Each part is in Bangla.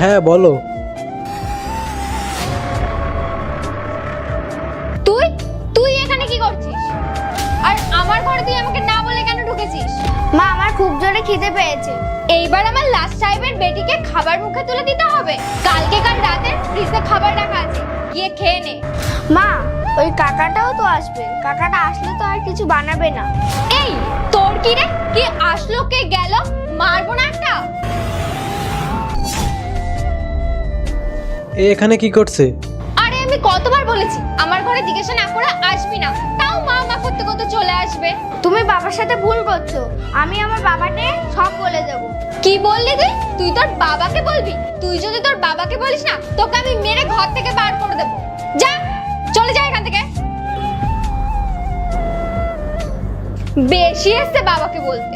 হ্যাঁ বলো। তুই তুই এখানে কি করছিস? আর আমার ঘরে তুই আমাকে না বলে কেন ঢুকেছিস? মা আমার খুব জোরে খিদে পেয়েছে। এইবার আমার লাস্ট সাহেবের বেটিকে খাবার মুখে তুলে দিতে হবে। কাল রাতে ফ্রিজে খাবার রাখা আছে, গিয়ে খেয়ে নে। মা ওই কাকাটাও তো আসবে, কাকাটা আসলে তো আর কিছু বানাবে না। এই তোর কি রে? কি আসলো কে গেল? মারবো না একটা। এখানে কি করছে? আরে আমি কতবার বলেছি আমার ঘরে জিজ্ঞাসা না করে আসবি না, তাও মা মা করতে করতে চলে আসবে। তুমি বাবার সাথে ভুল করছো, আমি আমার বাবাকে সব বলে দেব। কি বললি তুই? তুই তোর বাবাকে বলবি? তুই যদি তোর বাবাকে বলিস না, তোকে আমি মেরে ঘর থেকে বার করে দেব। যা, চলে যা এখান থেকে। বেশি এসছে বাবাকে বলতে।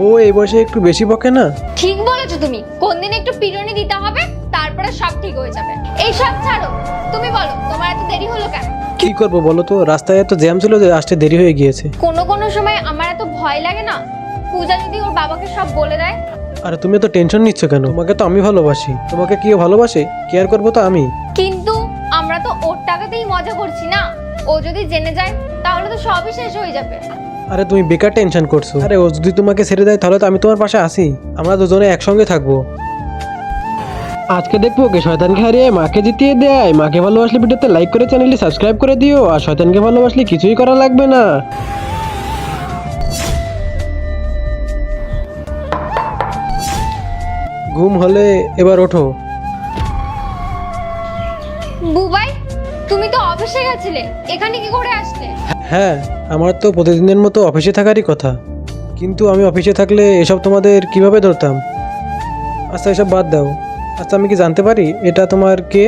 ও এই বয়সে একটু বেশি বকে না? ঠিক বলেছো তুমি, কোন দিন একটু পিটুনি দিতে হবে, তারপরে সব ঠিক হয়ে যাবে। এই সব ছাড়ো, তুমি বলো তোমার এত দেরি হলো কেন? কি করবো বলো তো, রাস্তায় এত জ্যাম ছিল যে আসতে দেরি হয়ে গিয়েছে। কোনো সময় আমার এত ভয় লাগে না, পূজা যদি ওর বাবাকে সব বলে দেয়। আরে তুমি তো টেনশন নিচ্ছ কেন? তোমাকে তো আমি ভালোবাসি। তোমাকে কেউ ভালোবাসে? কেয়ার করবো তো আমি। কিন্তু আমরা তো ওর টাকাতেই মজা করছি না, ও যদি জেনে যায় তাহলে তো সবই শেষ হয়ে যাবে। আরে তুমি বেকার টেনশন করছো। আরে ও যদি তোমাকে ছেড়ে দেয় তাহলে তো আমি তোমার পাশে আছি, আমরা দুজনে একসঙ্গে থাকবো। আজকে দেখবো কে শয়তানকে হারিয়ে মাকে জিতিয়ে দেয়। মাকে ভালোবাসলে ভিডিওতে লাইক করে চ্যানেলটি সাবস্ক্রাইব করে দিও, আর শয়তানকে ভালোবাসলে কিছুই করা লাগবে না। ঘুম হলে এবার ওঠো। বুবাই, তুমি তো অফিসে গেছিলে, এখানে কি করে আসলে? হ্যাঁ, আমার তো প্রতিদিনের মতো অফিসে থাকারই কথা, কিন্তু আমি অফিসে থাকলে এসব তোমাদের কিভাবে ধরতাম? আচ্ছা এসব বাদ দাও। আচ্ছা আমি কি জানতে পারি এটা তোমার কে?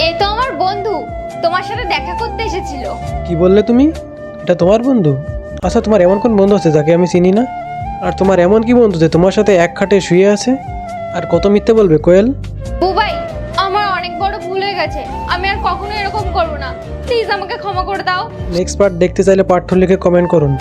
এ তো আমার বন্ধু, তোমার সাথে দেখা করতে এসেছিল। কি বললে তুমি? এটা তোমার বন্ধু? আচ্ছা তোমার এমন কোন বন্ধু আছে যাকে আমি চিনি না? আর তোমার এমন কি বন্ধু যে তোমার সাথে এক খাটে শুয়ে আছে? আর কত মিথ্যে বলবে কোয়েল? বুবাই, আমার অনেক বড় ভুল হয়ে গেছে, আমি আর কখনো এরকম করবো না, প্লিজ আমাকে ক্ষমা করে দাও। নেক্সট পার্ট দেখতে চাইলে পার্ট 2 লিখে কমেন্ট করুন।